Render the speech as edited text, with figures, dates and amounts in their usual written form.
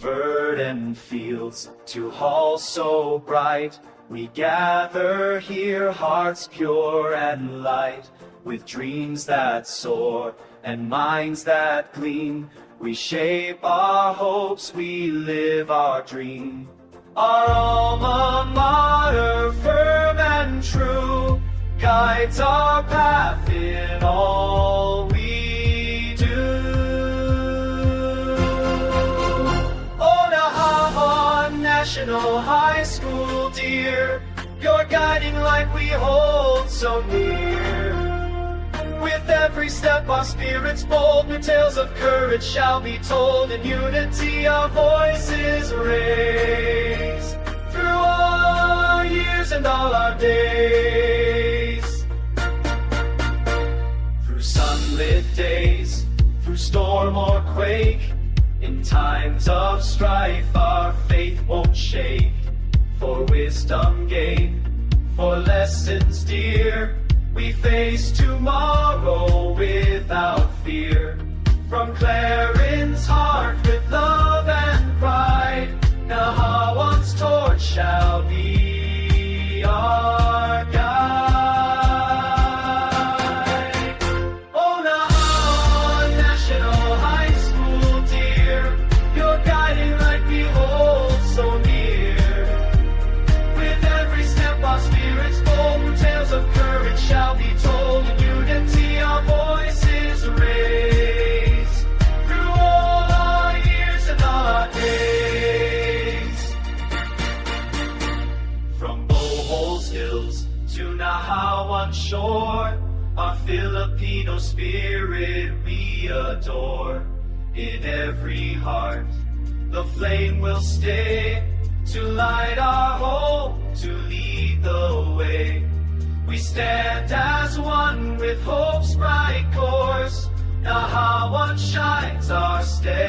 verdant fields to halls so bright, we gather here, hearts pure and light, with dreams that soar and minds that gleam. We shape our hopes, we live our dream. Our alma mater, firm and true, guides our path in all we do. Onahaha National High School, dear, your guiding light we hold so near. With every step our spirits bold, new tales of courage shall be told. In unity our voices raise, through all our years and all our days. Through sunlit days, through storm or quake, in times of strife our faith won't shake. For wisdom gained, for lessons dear, we face tomorrow without fear. From Clarence's heart with love and pride, Nahawan's torch shall be our guide. Oh, Nahawan National High School, dear, your guiding light we hold so near. With every step our spirits bold, new tales of courage shall be told. In unity our voices raise, through all our years and all our days. From Bohol's hills to Nahawan shore, our Filipino spirit we adore. In every heart the flame will stay, to light our home, to lead the way. We stand as one with hope's bright course. Nahawan shines our steadfast